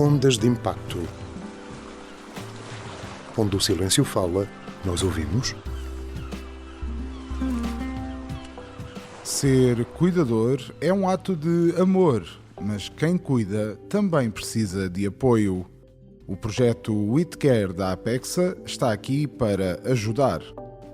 Ondas de Impacto. Onde o silêncio fala, nós ouvimos. Ser cuidador é um ato de amor, mas quem cuida também precisa de apoio. O projeto WeCare da Apexa está aqui para ajudar.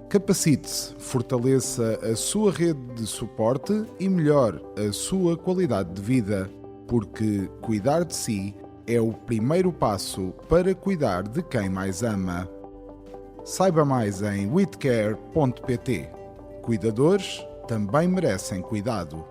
Capacite-se, fortaleça a sua rede de suporte e melhore a sua qualidade de vida, porque cuidar de si é o primeiro passo para cuidar de quem mais ama. Saiba mais em wecare.pt. Cuidadores também merecem cuidado.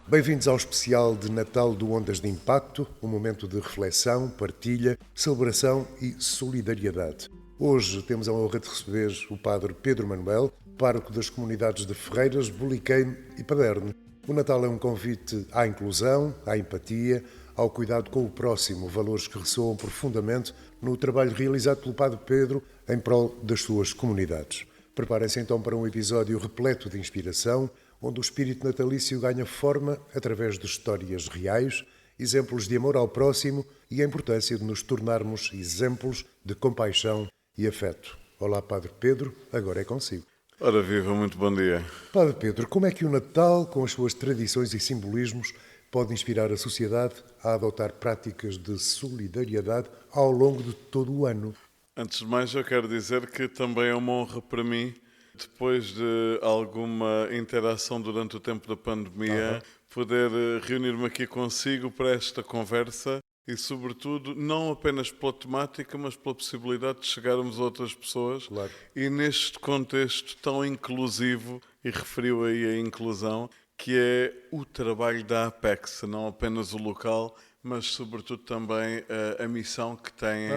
Bem-vindos ao especial de Natal do Ondas de Impacto, um momento de reflexão, partilha, celebração e solidariedade. Hoje temos a honra de receber o Padre Pedro Manuel, pároco das comunidades de Ferreiras, Boliqueime e Paderne. O Natal é um convite à inclusão, à empatia, ao cuidado com o próximo, valores que ressoam profundamente no trabalho realizado pelo Padre Pedro em prol das suas comunidades. Preparem-se então para um episódio repleto de inspiração, onde o espírito natalício ganha forma através de histórias reais, exemplos de amor ao próximo e a importância de nos tornarmos exemplos de compaixão e afeto. Olá, Padre Pedro, agora é consigo. Ora viva, muito bom dia. Padre Pedro, como é que o Natal, com as suas tradições e simbolismos, pode inspirar a sociedade a adotar práticas de solidariedade ao longo de todo o ano? Antes de mais, eu quero dizer que também é uma honra para mim, depois de alguma interação durante o tempo da pandemia, poder reunir-me aqui consigo para esta conversa e, sobretudo, não apenas pela temática, mas pela possibilidade de chegarmos a outras pessoas. Claro. E neste contexto tão inclusivo, e referiu aí a inclusão, que é o trabalho da Apexa, não apenas o local, mas sobretudo também a missão que têm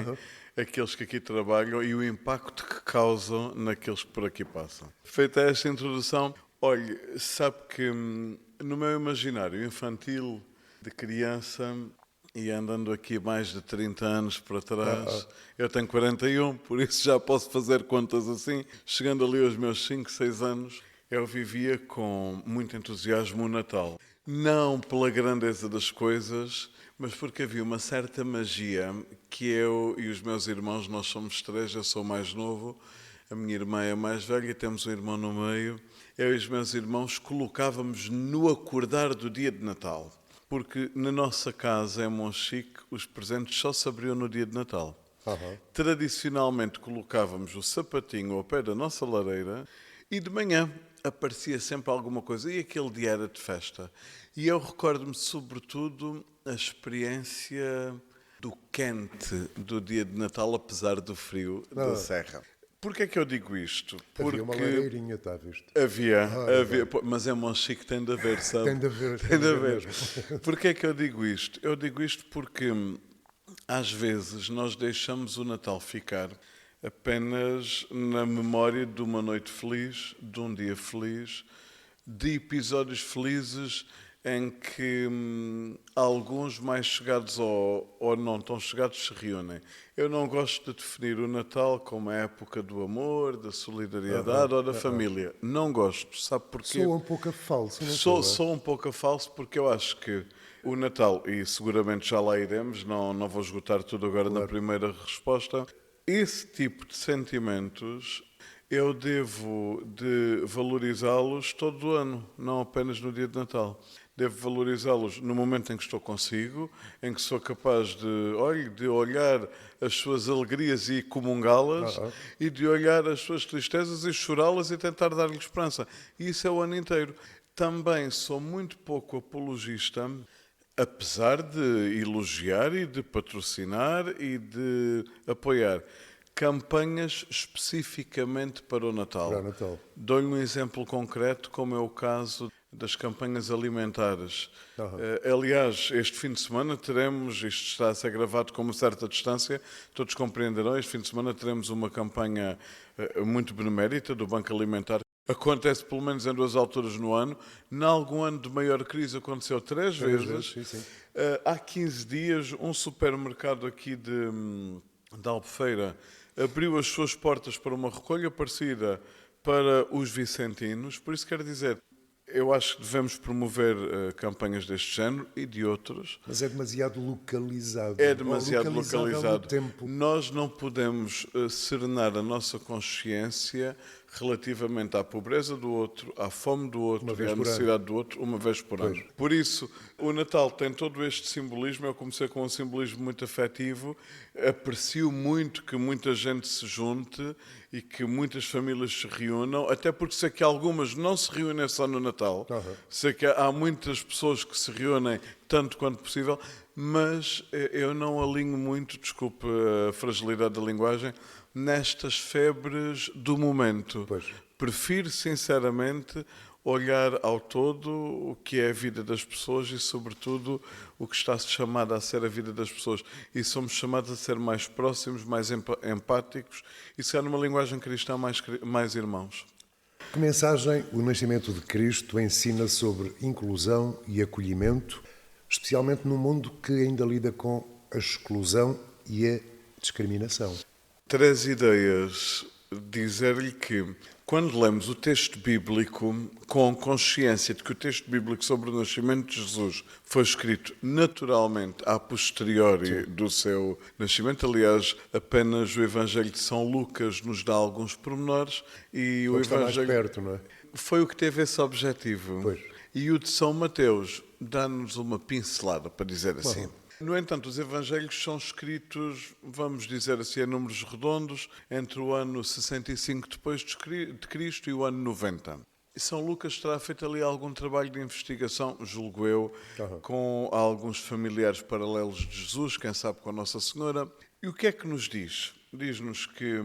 aqueles que aqui trabalham e o impacto que causam naqueles que por aqui passam. Feita esta introdução, olhe, sabe que no meu imaginário infantil de criança, e andando aqui mais de 30 anos para trás, eu tenho 41, por isso já posso fazer contas assim, chegando ali aos meus 5, 6 anos, eu vivia com muito entusiasmo o Natal. Não pela grandeza das coisas, mas porque havia uma certa magia que eu e os meus irmãos, nós somos 3, eu sou o mais novo, a minha irmã é a mais velha e temos um irmão no meio. Eu e os meus irmãos colocávamos no acordar do dia de Natal, porque na nossa casa, em Monchique, os presentes só se abriam no dia de Natal. Tradicionalmente colocávamos o sapatinho ao pé da nossa lareira e de manhã aparecia sempre alguma coisa e aquele dia era de festa. E eu recordo-me sobretudo a experiência do quente do dia de Natal, apesar do frio da serra. Porquê é que eu digo isto? Porque Havia uma lareirinha, está visto? Havia, mas é Monchique, tem de haver, sabe? Tem de haver, Tem de haver. mesmo. Porquê é que eu digo isto? Eu digo isto porque às vezes nós deixamos o Natal ficar apenas na memória de uma noite feliz, de um dia feliz, de episódios felizes em que alguns mais chegados ou não tão chegados se reúnem. Eu não gosto de definir o Natal como a época do amor, da solidariedade ou da família. Não gosto, sabe porquê? Sou um pouco a falso, não Sou um pouco a falso porque eu acho que o Natal, e seguramente já lá iremos, não vou esgotar tudo agora na primeira resposta, esse tipo de sentimentos eu devo de valorizá-los todo o ano, não apenas no dia de Natal. Devo valorizá-los no momento em que estou consigo, em que sou capaz de olhar as suas alegrias e comungá-las e de olhar as suas tristezas e chorá-las e tentar dar-lhe esperança. E isso é o ano inteiro. Também sou muito pouco apologista, apesar de elogiar e de patrocinar e de apoiar campanhas especificamente para o Natal. Para o Natal. Dou-lhe um exemplo concreto, como é o caso das campanhas alimentares. Aliás, este fim de semana teremos, isto está a ser gravado com uma certa distância, todos compreenderão, este fim de semana teremos uma campanha muito benemérita do Banco Alimentar. Acontece pelo menos em 2 alturas no ano. Em algum ano de maior crise aconteceu 3 vezes. Sim. Há 15 dias, um supermercado aqui de Albufeira abriu as suas portas para uma recolha parecida para os vicentinos. Por isso quero dizer, Eu acho que devemos promover campanhas deste género e de outros. Mas é demasiado localizado. É demasiado Ou localizável localizado. no tempo. Nós não podemos serenar a nossa consciência relativamente à pobreza do outro, à fome do outro Uma vez e à por necessidade do outro, uma vez por ano. Por isso, o Natal tem todo este simbolismo. Eu comecei com um simbolismo muito afetivo. Aprecio muito que muita gente se junte e que muitas famílias se reúnam, até porque sei que algumas não se reúnem só no Natal. Sei que há muitas pessoas que se reúnem tanto quanto possível, mas eu não alinho muito, desculpe a fragilidade da linguagem, nestas febres do momento. Pois. Prefiro, sinceramente, olhar ao todo o que é a vida das pessoas e, sobretudo, o que está chamado a ser a vida das pessoas. E somos chamados a ser mais próximos, mais empáticos e, se há numa linguagem cristã, mais irmãos. Que mensagem o nascimento de Cristo ensina sobre inclusão e acolhimento, especialmente num mundo que ainda lida com a exclusão e a discriminação? 3 ideias. Dizer-lhe que, quando lemos o texto bíblico, com consciência de que o texto bíblico sobre o nascimento de Jesus foi escrito naturalmente a posteriori do seu nascimento, aliás, apenas o Evangelho de São Lucas nos dá alguns pormenores e o Está mais Evangelho perto, não é? foi o que teve esse objetivo. Pois. E o de São Mateus dá-nos uma pincelada, para dizer assim. No entanto, os Evangelhos são escritos, vamos dizer assim, a números redondos, entre o ano 65 depois de Cristo e o ano 90. E São Lucas terá feito ali algum trabalho de investigação, julgo eu, com alguns familiares paralelos de Jesus, quem sabe com a Nossa Senhora. E o que é que nos diz? Diz-nos que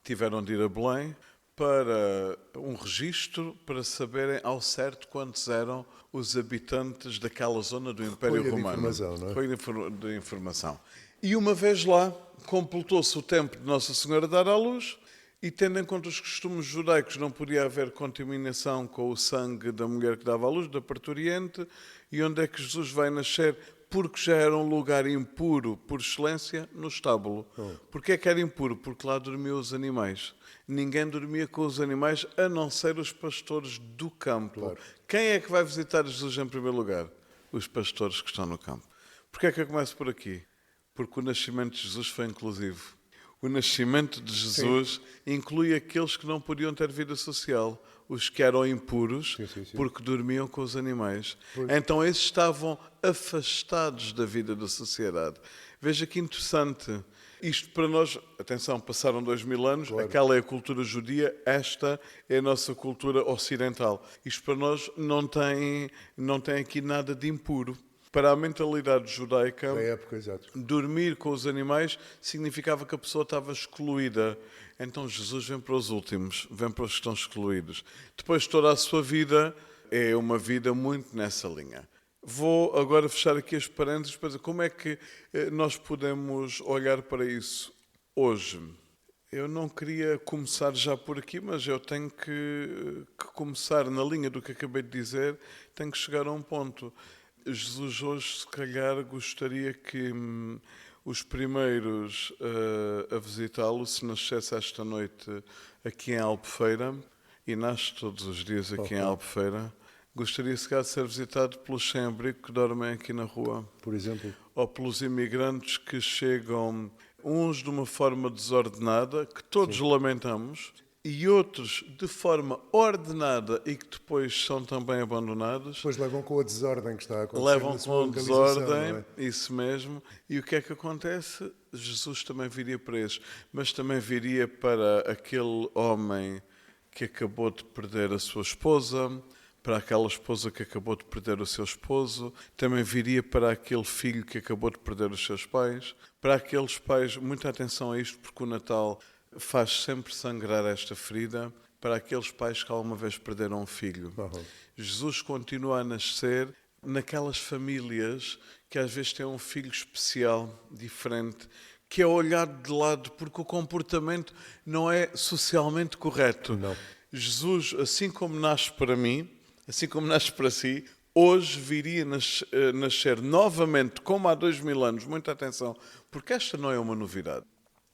tiveram de ir a Belém para um registro para saberem ao certo quantos eram os habitantes daquela zona do Império Recolha de Romano. informação, não é? Recolha de informação. E uma vez lá, completou-se o tempo de Nossa Senhora dar à luz e, tendo em conta os costumes judaicos, não podia haver contaminação com o sangue da mulher que dava à luz, da parturiente. E onde é que Jesus vai nascer? Porque já era um lugar impuro, por excelência, no estábulo. Porquê é que era impuro? Porque lá dormiam os animais. Ninguém dormia com os animais, a não ser os pastores do campo. Claro. Quem é que vai visitar Jesus em primeiro lugar? Os pastores que estão no campo. Porquê é que eu começo por aqui? Porque o nascimento de Jesus foi inclusivo. O nascimento de Jesus inclui aqueles que não podiam ter vida social, os que eram impuros, porque dormiam com os animais. Então esses estavam afastados da vida da sociedade. Veja que interessante. Isto para nós, atenção, passaram 2000 anos, aquela é a cultura judia, esta é a nossa cultura ocidental. Isto para nós não tem aqui nada de impuro. Para a mentalidade judaica, Da época, exato. dormir com os animais significava que a pessoa estava excluída. Então Jesus vem para os últimos, vem para os que estão excluídos. Depois toda a sua vida é uma vida muito nessa linha. Vou agora fechar aqui as parênteses para dizer como é que nós podemos olhar para isso hoje. Eu não queria começar já por aqui, mas eu tenho que começar na linha do que acabei de dizer, tenho que chegar a um ponto. Jesus hoje, se calhar, gostaria que os primeiros a visitá-lo, se nascesse esta noite aqui em Albufeira, e nasce todos os dias aqui em Albufeira, gostaria, se calhar, de ser visitado pelos sem-abrigo que dormem aqui na rua. Por exemplo. Ou pelos imigrantes que chegam, uns de uma forma desordenada, que todos lamentamos, e outros de forma ordenada e que depois são também abandonados. Depois levam com a desordem que está a acontecer. Levam na sua com localização, desordem, não é? isso mesmo. E o que é que acontece? Jesus também viria para esses, mas também viria para aquele homem que acabou de perder a sua esposa, para aquela esposa que acabou de perder o seu esposo, também viria para aquele filho que acabou de perder os seus pais, para aqueles pais, muita atenção a isto, porque o Natal faz sempre sangrar esta ferida, para aqueles pais que alguma vez perderam um filho. Jesus continua a nascer naquelas famílias que às vezes têm um filho especial, diferente, que é olhado de lado porque o comportamento não é socialmente correto. Não. Jesus, assim como nasce para mim, assim como nasce para si, hoje viria nascer novamente, como há 2000 anos, muita atenção, porque esta não é uma novidade.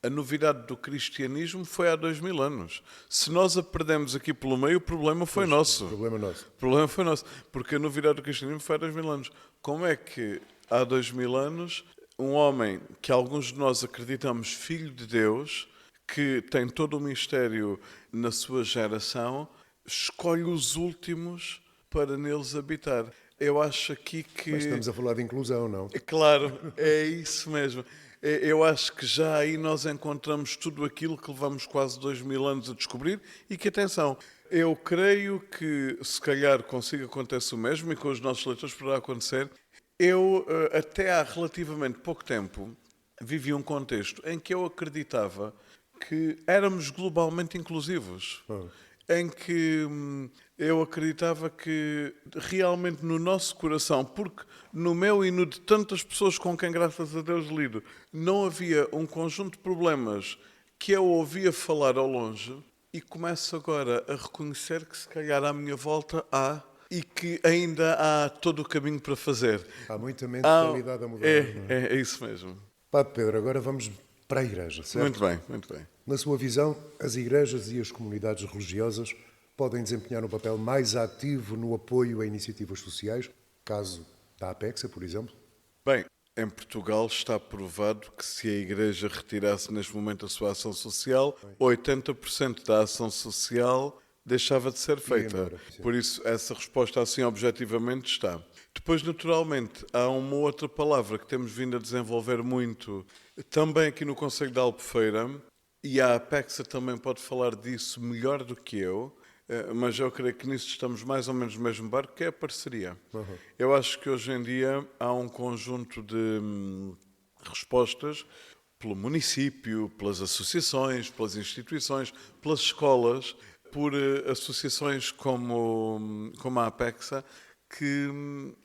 A novidade do cristianismo foi há 2000 anos. Se nós a perdemos aqui pelo meio, o problema foi nosso. O problema é nosso. O problema foi nosso, porque a novidade do cristianismo foi há 2000 anos. Como é que há 2000 anos um homem que alguns de nós acreditamos filho de Deus, que tem todo o mistério na sua geração, escolhe os últimos para neles habitar? Eu acho aqui que... Mas estamos a falar de inclusão, não? Claro, é isso mesmo. Eu acho que já aí nós encontramos tudo aquilo que levamos quase 2000 anos a descobrir e que, atenção, eu creio que se calhar consigo acontecer o mesmo e com os nossos leitores poderá acontecer. Eu, até há relativamente pouco tempo, vivi um contexto em que eu acreditava que éramos globalmente inclusivos. Em que eu acreditava que realmente no nosso coração, porque no meu e no de tantas pessoas com quem, graças a Deus, lido, não havia um conjunto de problemas que eu ouvia falar ao longe e começo agora a reconhecer que se calhar à minha volta há e que ainda há todo o caminho para fazer. Há muita mentalidade a mudar. Não é? É isso mesmo. Padre Pedro, agora vamos para a Igreja, certo? Muito bem, muito bem. Na sua visão, as igrejas e as comunidades religiosas podem desempenhar um papel mais ativo no apoio a iniciativas sociais, caso da APEXA, por exemplo? Bem, em Portugal está provado que se a Igreja retirasse neste momento a sua ação social, 80% da ação social deixava de ser feita. embora, sim. Por isso, essa resposta assim objetivamente está. Depois, naturalmente, há uma outra palavra que temos vindo a desenvolver muito, também aqui no Conselho de Albufeira, e a APEXA também pode falar disso melhor do que eu, mas eu creio que nisso estamos mais ou menos no mesmo barco, que é a parceria. Eu acho que hoje em dia há um conjunto de respostas pelo município, pelas associações, pelas instituições, pelas escolas, por associações como a APEXA, que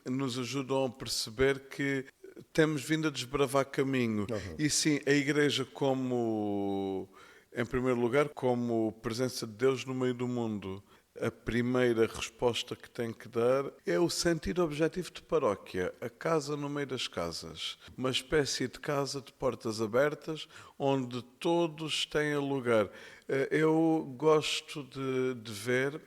nos ajudam a perceber que temos vindo a desbravar caminho. E sim, a Igreja como, em primeiro lugar, como presença de Deus no meio do mundo, a primeira resposta que tem que dar é o sentido objetivo de paróquia, a casa no meio das casas. Uma espécie de casa de portas abertas, onde todos têm lugar. Eu gosto de ver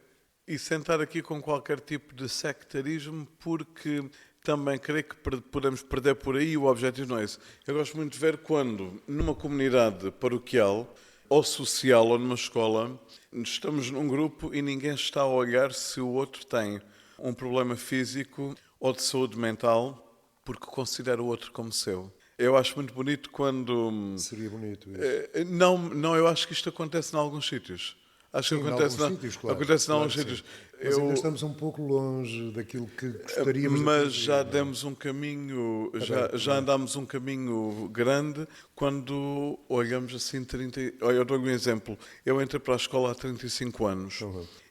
e sentar aqui com qualquer tipo de sectarismo, porque também creio que podemos perder por aí, o objetivo não é esse. Eu gosto muito de ver quando, numa comunidade paroquial, ou social, ou numa escola, estamos num grupo e ninguém está a olhar se o outro tem um problema físico ou de saúde mental, porque considera o outro como seu. Eu acho muito bonito quando... Seria bonito isso. Não, eu acho que isto acontece em alguns sítios. Acho que acontece em alguns sítios. Mas ainda estamos um pouco longe daquilo que gostaríamos de Mas atingir, já não é? demos um caminho, já andámos um caminho grande quando olhamos assim 30... Olha, eu dou-lhe um exemplo. Eu entrei para a escola há 35 anos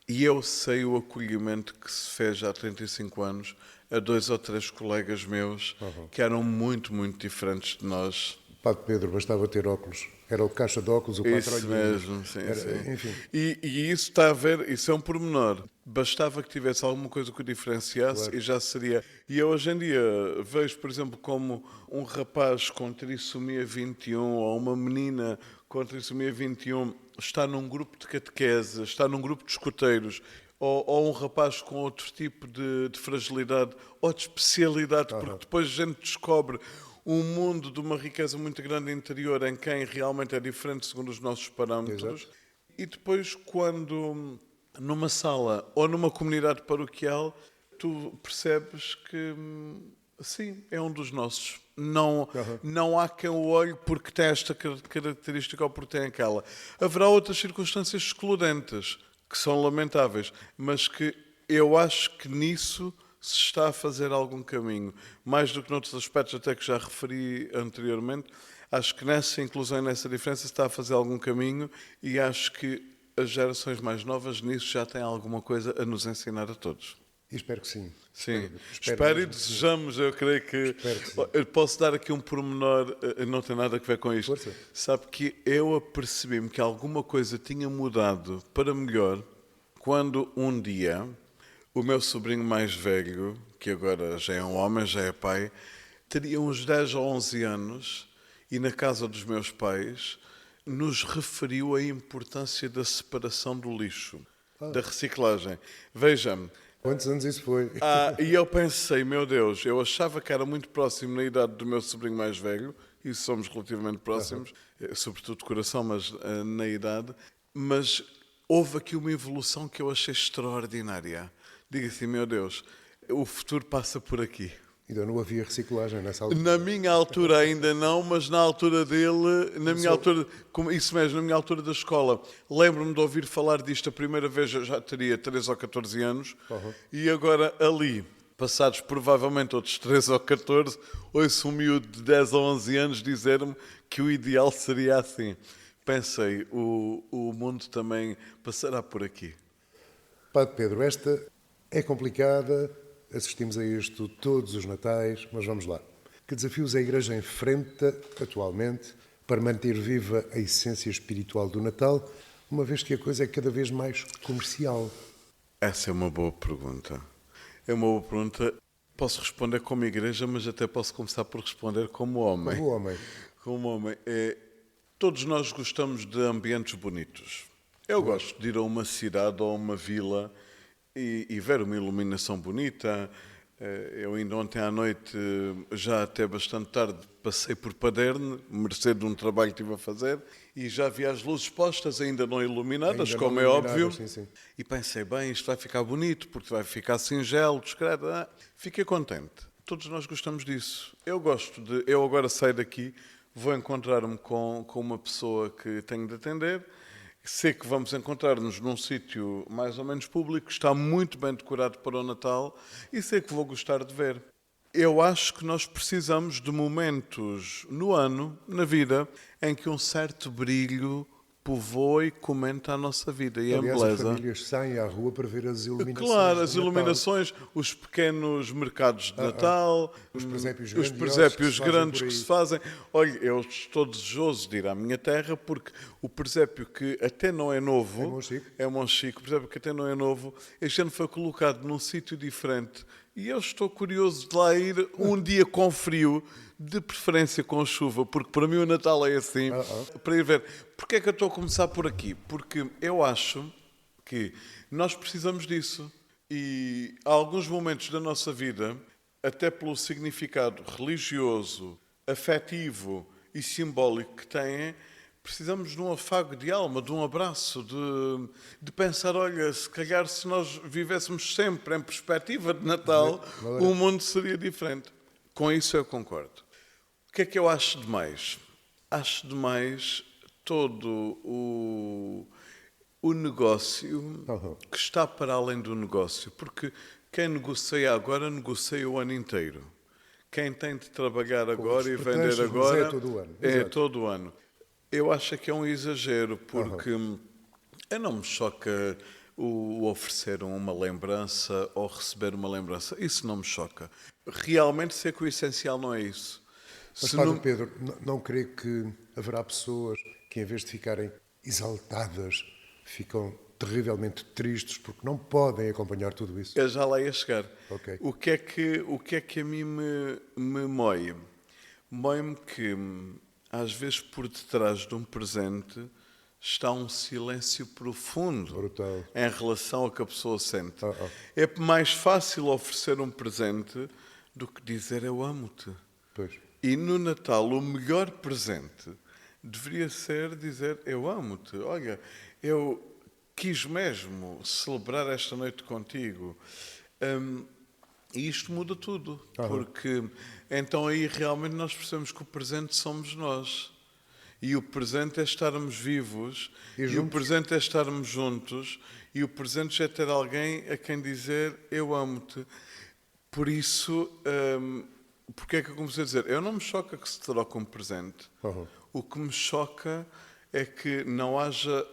e eu sei o acolhimento que se fez há 35 anos a 2 ou 3 colegas meus que eram muito, muito diferentes de nós. Padre Pedro, bastava ter óculos. Era o caixa de óculos, o Isso patrulho. mesmo, sim, Era, sim. enfim. E isso está a ver, isso é um pormenor. Bastava que tivesse alguma coisa que o diferenciasse Claro. e já seria. E eu hoje em dia vejo, por exemplo, como um rapaz com trissomia 21 ou uma menina com trissomia 21 está num grupo de catequese, está num grupo de escuteiros, ou um rapaz com outro tipo de fragilidade ou de especialidade, porque depois a gente descobre um mundo de uma riqueza muito grande interior em quem realmente é diferente segundo os nossos parâmetros. Exato. E depois, quando numa sala ou numa comunidade paroquial, tu percebes que sim, é um dos nossos. Não há quem o olhe porque tem esta característica ou porque tem aquela. Haverá outras circunstâncias excludentes que são lamentáveis, mas que eu acho que nisso se está a fazer algum caminho. Mais do que noutros aspectos até que já referi anteriormente, acho que nessa inclusão e nessa diferença se está a fazer algum caminho e acho que as gerações mais novas nisso já têm alguma coisa a nos ensinar a todos. E espero que sim. Sim, Espero espero e mesmo que sim. desejamos, eu creio que... Espero que sim. Eu posso dar aqui um pormenor, não tem nada a ver com isto. Força. Sabe que eu apercebi-me que alguma coisa tinha mudado para melhor quando um dia o meu sobrinho mais velho, que agora já é um homem, já é pai, teria uns 10 ou 11 anos e na casa dos meus pais nos referiu a importância da separação do lixo, da reciclagem. Veja-me, Quantos anos isso foi? e eu pensei, meu Deus, eu achava que era muito próximo na idade do meu sobrinho mais velho, e somos relativamente próximos, sobretudo de coração, mas na idade, mas houve aqui uma evolução que eu achei extraordinária. Diga assim, meu Deus, o futuro passa por aqui. Ainda não havia reciclagem nessa altura. Na minha altura ainda não, mas na altura dele, na minha altura, isso mesmo, na minha altura da escola, lembro-me de ouvir falar disto a primeira vez, eu já teria 13 ou 14 anos, e agora ali, passados provavelmente outros 13 ou 14, ouço um miúdo de 10 ou 11 anos dizer-me que o ideal seria assim. Pensei, o mundo também passará por aqui. Padre Pedro, esta é complicada, assistimos a isto todos os natais, mas vamos lá. Que desafios a Igreja enfrenta atualmente para manter viva a essência espiritual do Natal, uma vez que a coisa é cada vez mais comercial? Essa é uma boa pergunta. É uma boa pergunta. Posso responder como igreja, mas até posso começar por responder como homem. Como homem. Como homem. Todos nós gostamos de ambientes bonitos. Eu gosto de ir a uma cidade ou a uma vila e ver uma iluminação bonita. Eu ainda ontem à noite, já até bastante tarde, passei por Paderne, mercê de um trabalho que estive a fazer, e já vi as luzes postas, ainda não iluminadas, Ainda como não é iluminadas, óbvio. sim. E pensei, bem, isto vai ficar bonito, porque vai ficar singelo, discreto. Fiquei contente. Todos nós gostamos disso. Eu agora saio daqui, vou encontrar-me com uma pessoa que tenho de atender. Sei que vamos encontrar-nos num sítio mais ou menos público, que está muito bem decorado para o Natal, e sei que vou gostar de ver. Eu acho que nós precisamos de momentos no ano, na vida, em que um certo brilho povoa e comenta a nossa vida e a Aliás, as beleza. famílias saem à rua para ver as iluminações. Claro, de as Natal. iluminações, os pequenos mercados de Natal, Os presépios os grandiosos presépios que se fazem grandes por que aí. se fazem. Olha, eu estou desejoso de ir à minha terra porque o presépio que até não é novo, É Monchique. é Monchique, o presépio que até não é novo, este ano foi colocado num sítio diferente e eu estou curioso de lá ir um dia com frio, de preferência com chuva, porque para mim o Natal é assim, para ir ver. Porquê é que eu estou a começar por aqui? Porque eu acho que nós precisamos disso. E há alguns momentos da nossa vida, até pelo significado religioso, afetivo e simbólico que têm, precisamos de um afago de alma, de um abraço, de pensar, olha, se calhar se nós vivêssemos sempre em perspectiva de Natal, o mundo seria diferente. Com isso eu concordo. O que é que eu acho demais? Acho demais todo o negócio que está para além do negócio, porque quem negocia agora, negocia o ano inteiro. Quem tem de trabalhar agora e vender pretextos, mas agora é todo o ano. é Exato. todo o ano. Eu acho que é um exagero, porque eu não me choca o oferecer uma lembrança ou receber uma lembrança. Isso não me choca. Realmente sei que o essencial não é isso. Mas, Se Padre não- Pedro, não crê que haverá pessoas que, em vez de ficarem exaltadas, ficam terrivelmente tristes porque não podem acompanhar tudo isso? Eu já lá ia chegar. Ok. O que é que a mim me moe? Moe-me que, às vezes, por detrás de um presente está um silêncio profundo Brutal. em relação ao que a pessoa sente. É mais fácil oferecer um presente do que dizer eu amo-te. Pois. E no Natal, o melhor presente deveria ser dizer eu amo-te. Olha, eu quis mesmo celebrar esta noite contigo. E isto muda tudo, porque então aí realmente nós percebemos que o presente somos nós. E o presente é estarmos vivos, e o presente é estarmos juntos, e o presente é ter alguém a quem dizer eu amo-te. Por isso, porque é que eu comecei a dizer? Eu não me choca que se troque um presente. O que me choca é que não haja,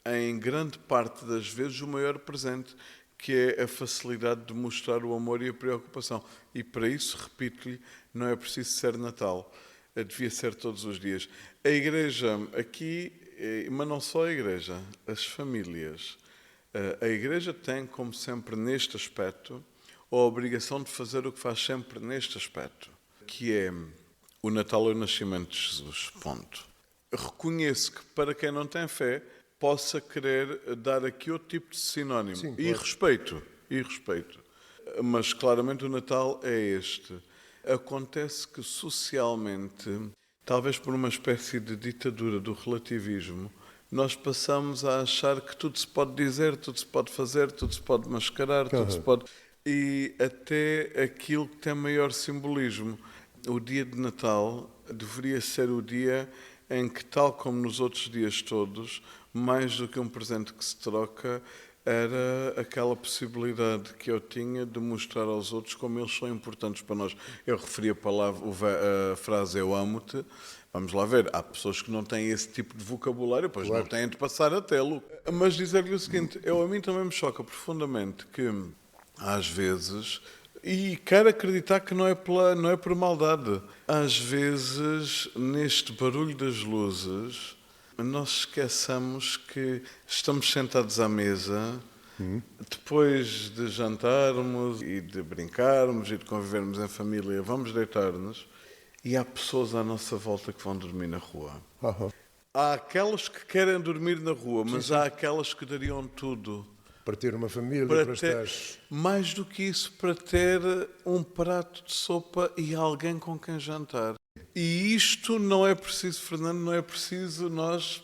em grande parte das vezes, o maior presente, que é a facilidade de mostrar o amor e a preocupação. E para isso, repito-lhe, não é preciso ser Natal. Devia ser todos os dias. A Igreja aqui, mas não só a Igreja, as famílias. A Igreja tem, como sempre neste aspecto, a obrigação de fazer o que faz sempre neste aspecto, que é o Natal é o nascimento de Jesus, ponto. reconheço que para quem não tem fé possa querer dar aqui outro tipo de sinónimo. Sim, E claro. respeito. Mas claramente o Natal é este. Acontece que socialmente, talvez por uma espécie de ditadura do relativismo, nós passamos a achar que tudo se pode dizer, tudo se pode fazer, tudo se pode mascarar, tudo se pode... E até aquilo que tem maior simbolismo. O dia de Natal deveria ser o dia em que, tal como nos outros dias todos, mais do que um presente que se troca, era aquela possibilidade que eu tinha de mostrar aos outros como eles são importantes para nós. Eu referi a frase "eu amo-te". Vamos lá ver, há pessoas que não têm esse tipo de vocabulário, pois Claro. não têm de passar a tê-lo. Mas dizer-lhe o seguinte, a mim também me choca profundamente que, às vezes, e quero acreditar que não é por maldade, às vezes, neste barulho das luzes, nós esqueçamos que estamos sentados à mesa, depois de jantarmos e de brincarmos e de convivermos em família, vamos deitar-nos e há pessoas à nossa volta que vão dormir na rua. Aham. Há aquelas que querem dormir na rua, mas há aquelas que dariam tudo Para ter uma família, para para ter, estar... mais do que isso, para ter um prato de sopa e alguém com quem jantar. E isto não é preciso, Fernando, não é preciso nós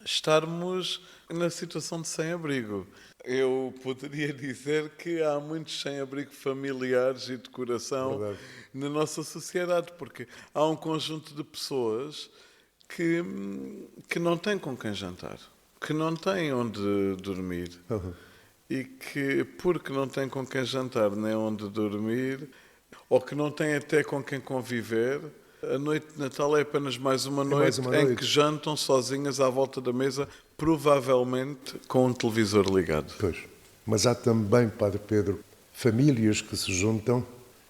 estarmos na situação de sem-abrigo. Eu poderia dizer que há muitos sem-abrigo familiares e de coração Verdade. na nossa sociedade, porque há um conjunto de pessoas que não têm com quem jantar, que não têm onde dormir. E que, porque não têm com quem jantar nem onde dormir, ou que não têm até com quem conviver, a noite de Natal é apenas mais uma mais noite uma em noite. que jantam sozinhas à volta da mesa, provavelmente com um televisor ligado. Pois. Mas há também, Padre Pedro, famílias que se juntam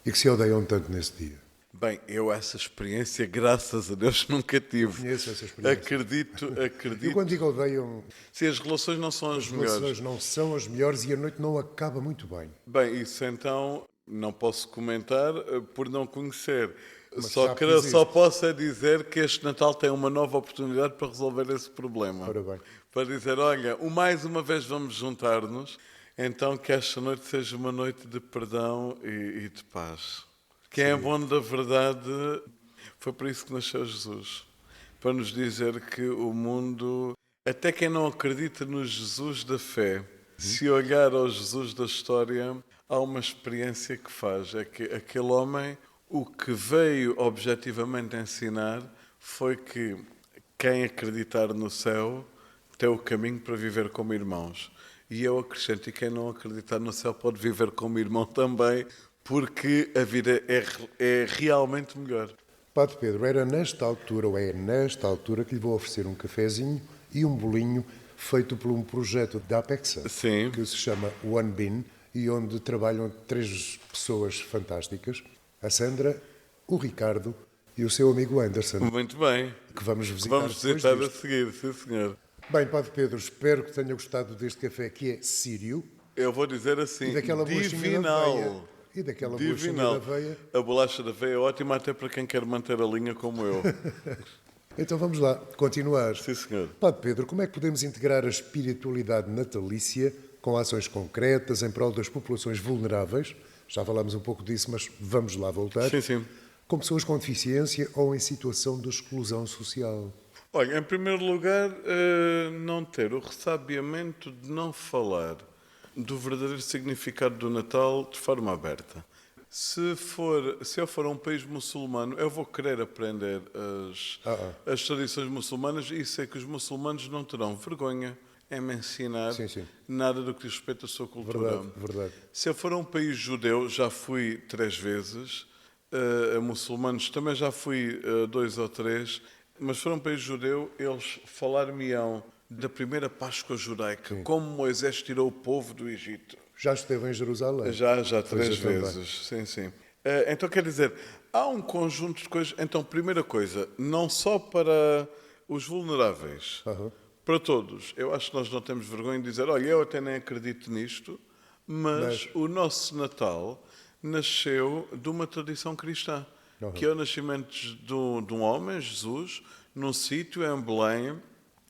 e que se odeiam tanto nesse dia. Bem, eu essa experiência, graças a Deus, nunca tive. Conheço essa experiência. Acredito. E quando digo odeiam, Se as relações não são as as melhores. relações não são as melhores e a noite não acaba muito bem. Bem, isso então não posso comentar por não conhecer. Mas Só sabe que existe. posso é dizer que este Natal tem uma nova oportunidade para resolver esse problema. Ora bem. Para dizer, olha, mais uma vez vamos juntar-nos, então que esta noite seja uma noite de perdão e de paz. Quem é bom da verdade, foi por isso que nasceu Jesus. Para nos dizer que o mundo, até quem não acredita no Jesus da fé, se olhar ao Jesus da história, há uma experiência que faz. É que aquele homem, o que veio objetivamente ensinar foi que quem acreditar no céu tem o caminho para viver como irmãos. E eu acrescento, e quem não acreditar no céu pode viver como irmão também, porque a vida é realmente melhor. Padre Pedro, era nesta altura, ou é nesta altura, que lhe vou oferecer um cafezinho e um bolinho feito por um projeto da Apexa, Sim. que se chama One Bean, e onde trabalham 3 pessoas fantásticas, a Sandra, o Ricardo e o seu amigo Anderson, Muito bem. que vamos visitar Vamos depois visitar a disto. seguir, sim senhor. Bem, Padre Pedro, espero que tenha gostado deste café que é sírio Eu vou dizer assim, e daquela bolachinha da divinal. aveia. E daquela bolachinha Divinal. da aveia. A bolacha da aveia é ótima até para quem quer manter a linha como eu. Então vamos lá, continuar. Sim, senhor. Padre Pedro, como é que podemos integrar a espiritualidade natalícia com ações concretas em prol das populações vulneráveis? Já falámos um pouco disso, mas vamos lá voltar. Sim, sim. Com pessoas com deficiência ou em situação de exclusão social. Olha, em primeiro lugar, não ter o ressabiamento de não falar do verdadeiro significado do Natal de forma aberta. Se eu for a um país muçulmano, eu vou querer aprender as tradições muçulmanas e sei que os muçulmanos não terão vergonha em me ensinar Sim, sim. nada do que diz respeito à sua cultura. Verdade, verdade. Se eu for a um país judeu, já fui 3 vezes, a muçulmanos também já fui 2 ou 3, mas se for um país judeu, eles falar-me-ão da primeira Páscoa judaica, como Moisés tirou o povo do Egito. Já esteve em Jerusalém? Já Pois 3 eu também. vezes, sim, sim. Então, quer dizer, há um conjunto de coisas. Então, primeira coisa, não só para os vulneráveis, para todos. Eu acho que nós não temos vergonha de dizer, olha, eu até nem acredito nisto, mas o nosso Natal nasceu de uma tradição cristã. que é o nascimento de um homem, Jesus, num sítio em Belém,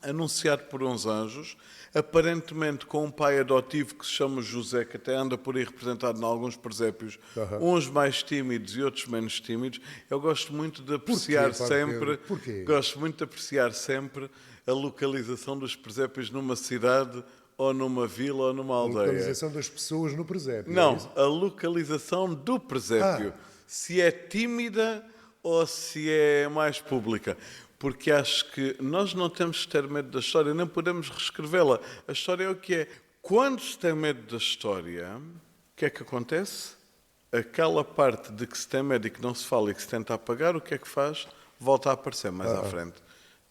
anunciado por uns anjos, aparentemente com um pai adotivo que se chama José, que até anda por aí representado em alguns presépios, uns mais tímidos e outros menos tímidos. Eu gosto muito de apreciar sempre, gosto muito de apreciar sempre a localização dos presépios numa cidade ou numa vila ou numa aldeia. A localização das pessoas no presépio. Não, a localização do presépio. Se é tímida ou se é mais pública. Porque acho que nós não temos que ter medo da história, nem podemos reescrevê-la. A história é o que é. Quando se tem medo da história, o que é que acontece? Aquela parte de que se tem medo e que não se fala e que se tenta apagar, o que é que faz? Volta a aparecer mais à frente.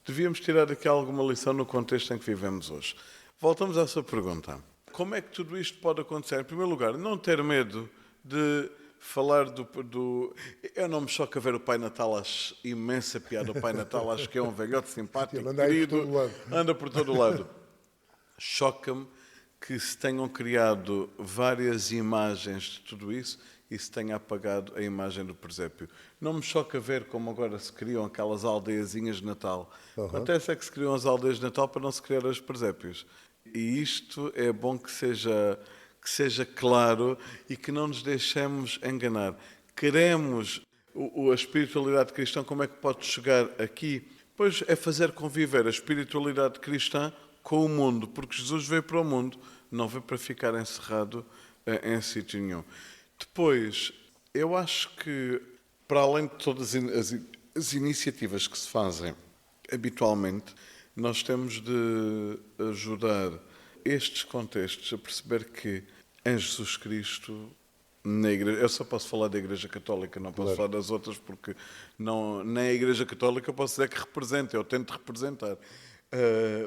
Devíamos tirar aqui alguma lição no contexto em que vivemos hoje. Voltamos à sua pergunta. Como é que tudo isto pode acontecer? Em primeiro lugar, não ter medo de falar do... Eu não me choca ver o Pai Natal, acho imensa piada. O Pai Natal acho que é um velhote simpático, querido, anda por todo lado. Choca-me que se tenham criado várias imagens de tudo isso e se tenha apagado a imagem do presépio. Não me choca ver como agora se criam aquelas aldeiazinhas de Natal. Acontece é que se criam as aldeias de Natal para não se criar os presépios. E isto é bom que seja claro e que não nos deixemos enganar. Queremos a espiritualidade cristã, como é que pode chegar aqui? Pois é fazer conviver a espiritualidade cristã com o mundo, porque Jesus veio para o mundo, não veio para ficar encerrado em sítio nenhum. Depois, eu acho que, para além de todas as iniciativas que se fazem habitualmente, nós temos de ajudar estes contextos a perceber que em Jesus Cristo, na Igreja, eu só posso falar da Igreja Católica, não posso falar das outras, porque nem a Igreja Católica eu posso dizer que representa, eu tento representar.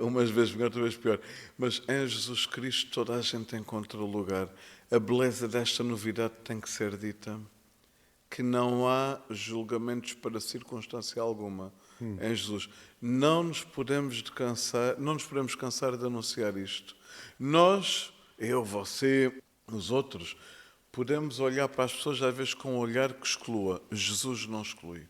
Umas vezes melhor, outras vezes pior. Mas em Jesus Cristo toda a gente encontra o lugar. A beleza desta novidade tem que ser dita. Que não há julgamentos para circunstância alguma em Jesus. Não nos podemos cansar de anunciar isto. Nós, eu, você, os outros, podemos olhar para as pessoas às vezes com um olhar que exclua. Jesus não exclui.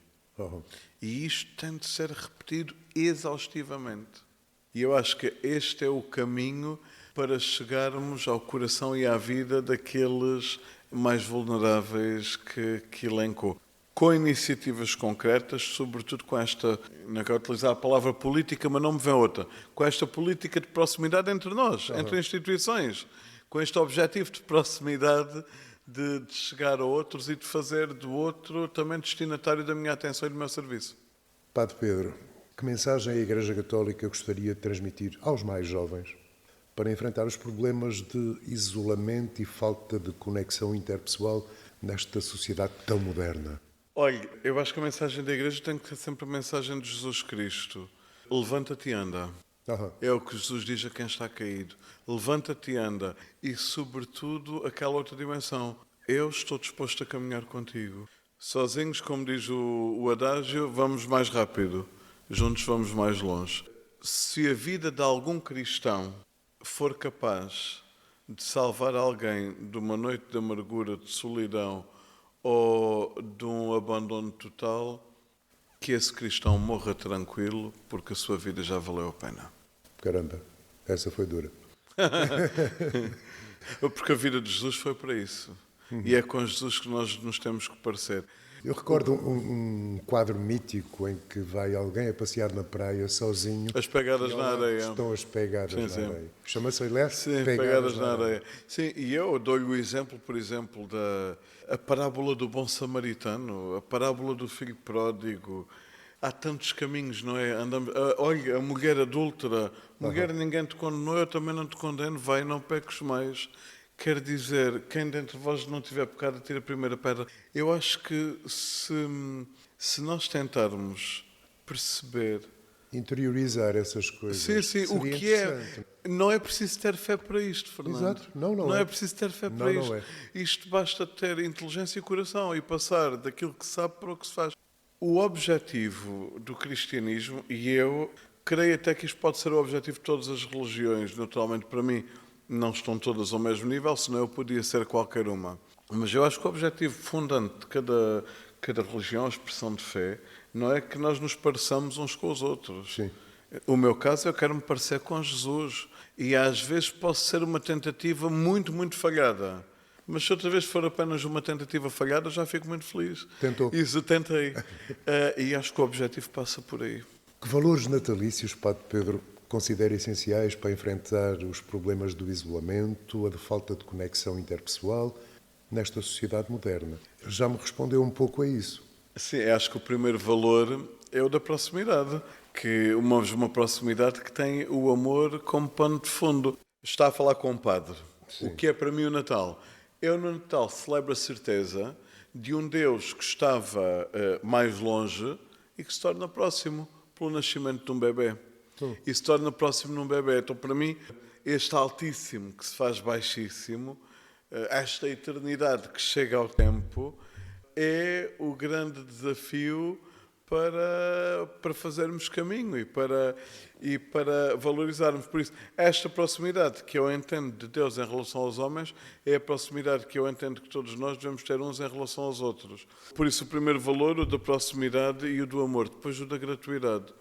E isto tem de ser repetido exaustivamente. E eu acho que este é o caminho para chegarmos ao coração e à vida daqueles mais vulneráveis que elencou. Com iniciativas concretas, sobretudo com esta, não quero utilizar a palavra política, mas não me vem outra, com esta política de proximidade entre nós, entre instituições, com este objetivo de proximidade de chegar a outros e de fazer do outro também destinatário da minha atenção e do meu serviço. Padre Pedro, que mensagem a Igreja Católica gostaria de transmitir aos mais jovens para enfrentar os problemas de isolamento e falta de conexão interpessoal nesta sociedade tão moderna? Olha, eu acho que a mensagem da Igreja tem que ser sempre a mensagem de Jesus Cristo. Levanta-te e anda. É o que Jesus diz a quem está caído. Levanta-te e anda. E, sobretudo, aquela outra dimensão. Eu estou disposto a caminhar contigo. Sozinhos, como diz o adágio, vamos mais rápido. Juntos vamos mais longe. Se a vida de algum cristão for capaz de salvar alguém de uma noite de amargura, de solidão ou de um abandono total, que esse cristão morra tranquilo, porque a sua vida já valeu a pena. Caramba, essa foi dura. Porque a vida de Jesus foi para isso. E é com Jesus que nós nos temos que parecer. Eu recordo um quadro mítico em que vai alguém a passear na praia sozinho. As pegadas na areia. Estão as pegadas na areia. Chama-se Ilé? Sim, pegadas na areia. Sim, e eu dou-lhe o exemplo, por exemplo, da parábola do bom samaritano, a parábola do filho pródigo. Há tantos caminhos, não é? Olha, a mulher adúltera. Mulher, ninguém te condenou, eu também não te condeno. Vai, não peques mais. Quer dizer, quem dentre vós não tiver pecado, tira a primeira pedra. Eu acho que se nós tentarmos perceber... Interiorizar essas coisas. Sim, o que é... Não é preciso ter fé para isto, Fernando. Exato. Não é preciso ter fé para isto. Não é. Isto basta ter inteligência e coração e passar daquilo que se sabe para o que se faz. O objetivo do cristianismo, e eu creio até que isto pode ser o objetivo de todas as religiões, naturalmente para mim, não estão todas ao mesmo nível, senão eu podia ser qualquer uma. Mas eu acho que o objetivo fundante de cada religião é uma expressão de fé, não é que nós nos pareçamos uns com os outros. Sim. O meu caso, eu quero me parecer com Jesus. E às vezes posso ser uma tentativa muito, muito falhada. Mas se outra vez for apenas uma tentativa falhada, já fico muito feliz. Tentou. Isso, tentei. E acho que o objetivo passa por aí. Que valores natalícios, Padre Pedro, considera essenciais para enfrentar os problemas do isolamento, a de falta de conexão interpessoal nesta sociedade moderna? Já me respondeu um pouco a isso. Sim, acho que o primeiro valor é o da proximidade. Que uma proximidade que tem o amor como pano de fundo. Está a falar com um padre. Sim. O que é para mim o Natal? Eu no Natal celebro a certeza de um Deus que estava mais longe e que se torna próximo pelo nascimento de um bebê. E se torna próximo num bebê. Então, para mim, este Altíssimo que se faz baixíssimo, esta eternidade que chega ao tempo, é o grande desafio para fazermos caminho e para valorizarmos. Por isso, esta proximidade que eu entendo de Deus em relação aos homens é a proximidade que eu entendo que todos nós devemos ter uns em relação aos outros. Por isso, o primeiro valor, o da proximidade e o do amor. Depois, o da gratuidade.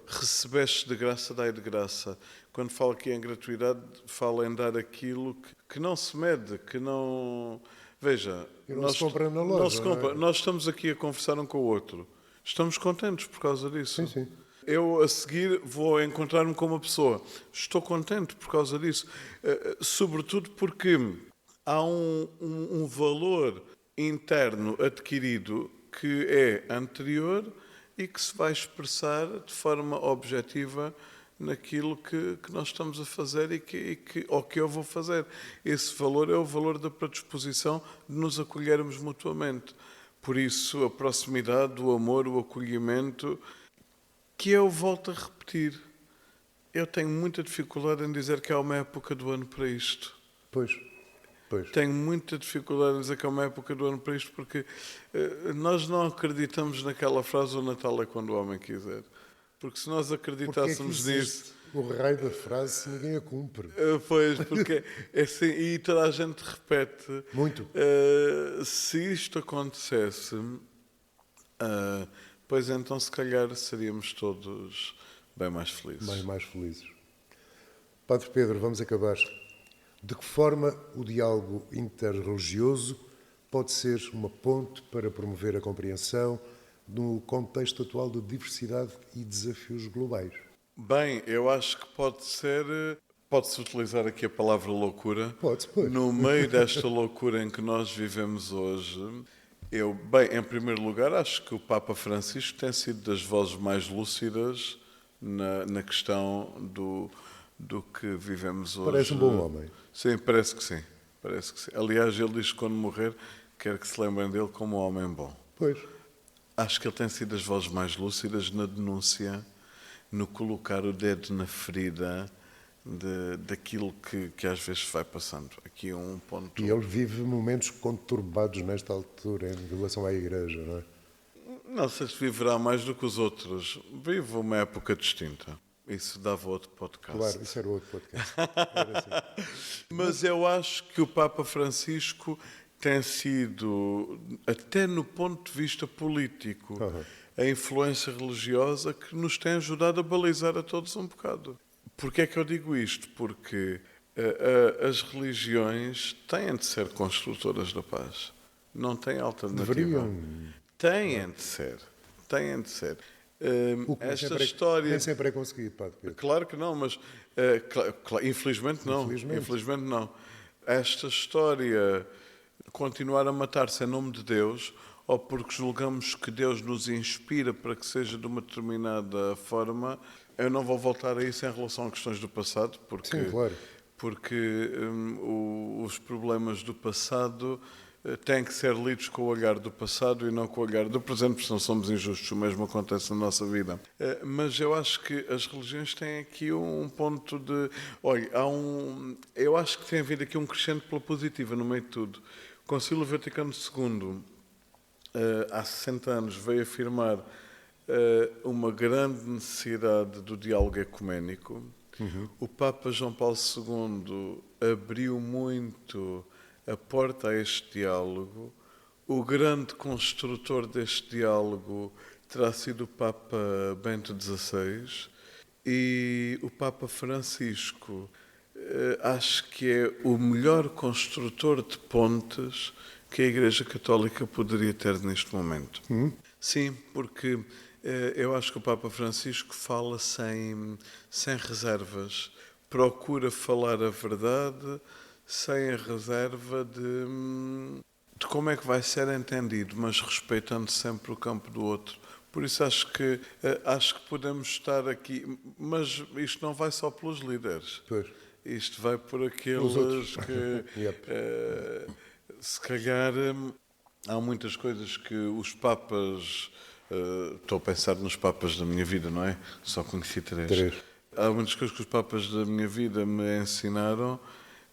Recebeste de graça, dai de graça. Quando falo aqui em gratuidade, falo em dar aquilo que não se mede, que não... Veja, E não se compra na loja, não se compra. não é? Nós estamos aqui a conversar um com o outro. Estamos contentes por causa disso. Sim, sim. Eu, a seguir, vou encontrar-me com uma pessoa. Estou contente por causa disso. Sobretudo porque há um valor interno adquirido que é anterior e que se vai expressar de forma objetiva naquilo que nós estamos a fazer ou que eu vou fazer. Esse valor é o valor da predisposição de nos acolhermos mutuamente. Por isso, a proximidade, o amor, o acolhimento, que eu volto a repetir. Eu tenho muita dificuldade em dizer que há uma época do ano para isto. Pois. Tenho muita dificuldade em dizer que há uma época do ano para isto, porque nós não acreditamos naquela frase: o Natal é quando o homem quiser. Porque se nós acreditássemos nisso... O raio da frase se ninguém a cumpre. Pois, porque é assim, e toda a gente repete. Muito. Se isto acontecesse, pois então se calhar seríamos todos bem mais felizes. Bem mais felizes. Padre Pedro, vamos acabar. De que forma o diálogo interreligioso pode ser uma ponte para promover a compreensão no contexto atual de diversidade e desafios globais? Bem, eu acho que pode-se utilizar aqui a palavra loucura. Pode-se, pois. No meio desta loucura em que nós vivemos hoje, em primeiro lugar, acho que o Papa Francisco tem sido das vozes mais lúcidas na questão do que vivemos hoje. Parece um bom homem. Sim, parece que sim. Aliás, ele diz que quando morrer, quer que se lembrem dele como um homem bom. Pois. Acho que ele tem sido das vozes mais lúcidas na denúncia, no colocar o dedo na ferida daquilo que às vezes vai passando. Aqui um ponto... E ele vive momentos conturbados nesta altura em relação à Igreja, não é? Não sei se viverá mais do que os outros. Vive uma época distinta. Isso dava outro podcast. Claro, isso era outro podcast. Era assim. Mas eu acho que o Papa Francisco tem sido, até no ponto de vista político, a influência religiosa que nos tem ajudado a balizar a todos um bocado. Porquê é que eu digo isto? Porque as religiões têm de ser construtoras da paz. Não têm alternativa. Deveriam. Têm de ser. O que Esta nem história... sempre é conseguido, Padre Pedro. Claro que não, mas infelizmente não. Infelizmente não. Esta história continuar a matar-se em nome de Deus, ou porque julgamos que Deus nos inspira para que seja de uma determinada forma, eu não vou voltar a isso em relação a questões do passado, porque, Sim, claro. porque os problemas do passado têm que ser lidos com o olhar do passado e não com o olhar do presente, porque senão somos injustos. O mesmo acontece na nossa vida. Mas eu acho que as religiões têm aqui um ponto de... Olha, eu acho que tem havido aqui um crescente pela positiva no meio de tudo. O Concílio Vaticano II, há 60 anos, veio afirmar uma grande necessidade do diálogo ecuménico. O Papa João Paulo II abriu muito a porta a este diálogo O grande construtor deste diálogo terá sido o Papa Bento XVI e o Papa Francisco. Acho que é o melhor construtor de pontes que a Igreja Católica poderia ter neste momento. Sim, porque eu acho que o Papa Francisco fala sem reservas, procura falar a verdade sem a reserva de como é que vai ser entendido, mas respeitando sempre o campo do outro. Por isso acho que podemos estar aqui, mas isto não vai só pelos líderes. Pois. Isto vai por aqueles que, se calhar, há muitas coisas que os papas, estou a pensar nos papas da minha vida, não é? Só conheci três. Há muitas coisas que os papas da minha vida me ensinaram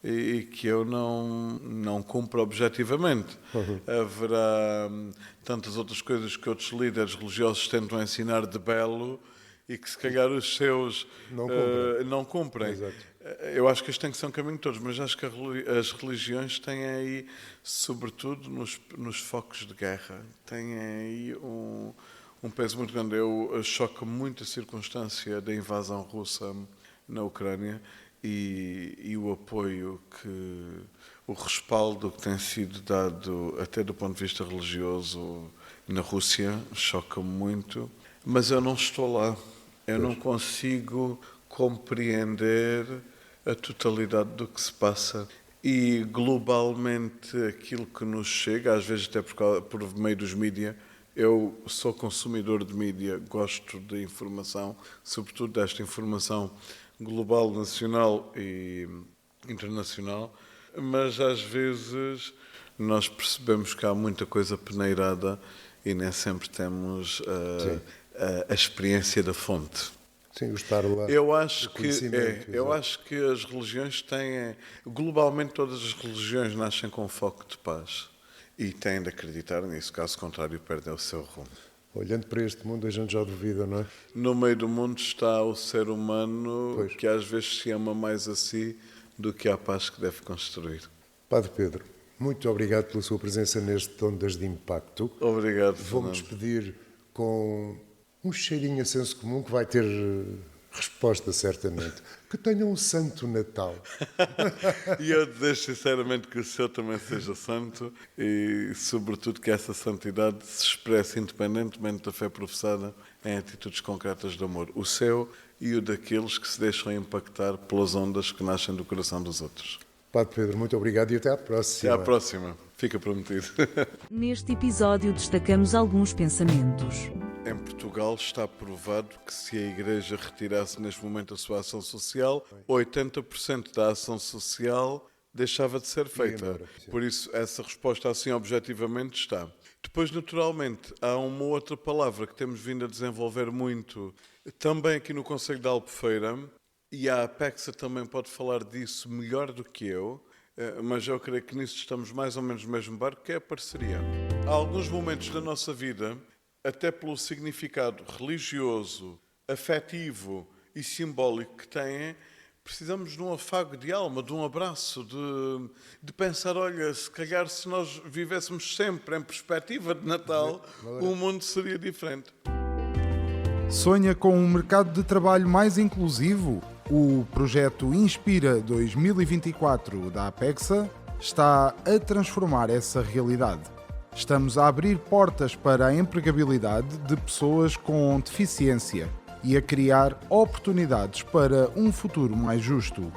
e que eu não cumpro objetivamente. Haverá tantas outras coisas que outros líderes religiosos tentam ensinar de belo e que se calhar os seus não cumprem. Exato. Eu acho que este tem que ser um caminho de todos, mas acho que as religiões têm aí, sobretudo nos focos de guerra, têm aí um peso muito grande. Choca muito a circunstância da invasão russa na Ucrânia e o apoio o respaldo que tem sido dado até do ponto de vista religioso na Rússia choca-me muito, mas eu não estou lá. Eu não consigo compreender a totalidade do que se passa e globalmente aquilo que nos chega, às vezes até por meio dos mídias. Eu sou consumidor de mídia, gosto de informação, sobretudo desta informação global, nacional e internacional, mas às vezes nós percebemos que há muita coisa peneirada e nem sempre temos a experiência da fonte. Sim, o estar lá. Eu acho que as religiões têm, globalmente todas as religiões nascem com foco de paz e têm de acreditar nisso, caso contrário perdem o seu rumo. Olhando para este mundo, a gente já duvida, não é? No meio do mundo está o ser humano que às vezes se ama mais a si do que a paz que deve construir. Padre Pedro, muito obrigado pela sua presença neste Ondas de Impacto. Obrigado, Vou-me despedir com um cheirinho a senso comum que vai ter resposta, certamente. Que tenham um santo Natal. E eu desejo sinceramente que o seu também seja santo e, sobretudo, que essa santidade se expresse independentemente da fé professada em atitudes concretas de amor. O seu e o daqueles que se deixam impactar pelas ondas que nascem do coração dos outros. Padre Pedro, muito obrigado e até à próxima. Até à próxima. Fica prometido. Neste episódio destacamos alguns pensamentos. Em Portugal está provado que se a Igreja retirasse neste momento a sua ação social, 80% da ação social deixava de ser feita. Por isso, essa resposta assim objetivamente está. Depois, naturalmente, há uma outra palavra que temos vindo a desenvolver muito, também aqui no Conselho de Albufeira, e a APEXA também pode falar disso melhor do que eu, mas eu creio que nisso estamos mais ou menos no mesmo barco, que é a parceria. Há alguns momentos da nossa vida, até pelo significado religioso, afetivo e simbólico que têm, precisamos de um afago de alma, de um abraço, de pensar, olha, se calhar se nós vivêssemos sempre em perspectiva de Natal, o mundo seria diferente. Sonha com um mercado de trabalho mais inclusivo? O projeto Inspira 2024 da APEXA está a transformar essa realidade. Estamos a abrir portas para a empregabilidade de pessoas com deficiência e a criar oportunidades para um futuro mais justo.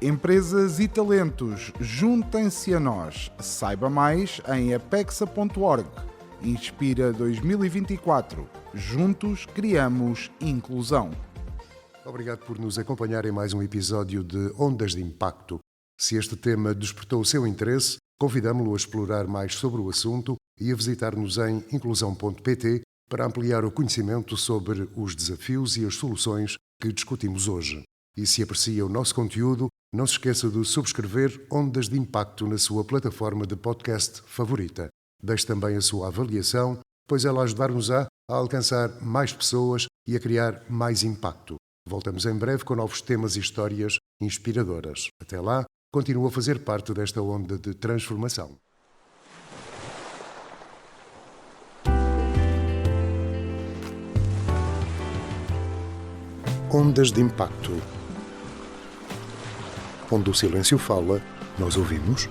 Empresas e talentos, juntem-se a nós. Saiba mais em apexa.org. Inspira 2024. Juntos criamos inclusão. Obrigado por nos acompanhar em mais um episódio de Ondas de Impacto. Se este tema despertou o seu interesse, convidamo-lo a explorar mais sobre o assunto e a visitar-nos em inclusão.pt para ampliar o conhecimento sobre os desafios e as soluções que discutimos hoje. E se aprecia o nosso conteúdo, não se esqueça de subscrever Ondas de Impacto na sua plataforma de podcast favorita. Deixe também a sua avaliação, pois ela ajudar-nos-á a alcançar mais pessoas e a criar mais impacto. Voltamos em breve com novos temas e histórias inspiradoras. Até lá, continua a fazer parte desta onda de transformação. Ondas de Impacto. Onde o silêncio fala, nós ouvimos.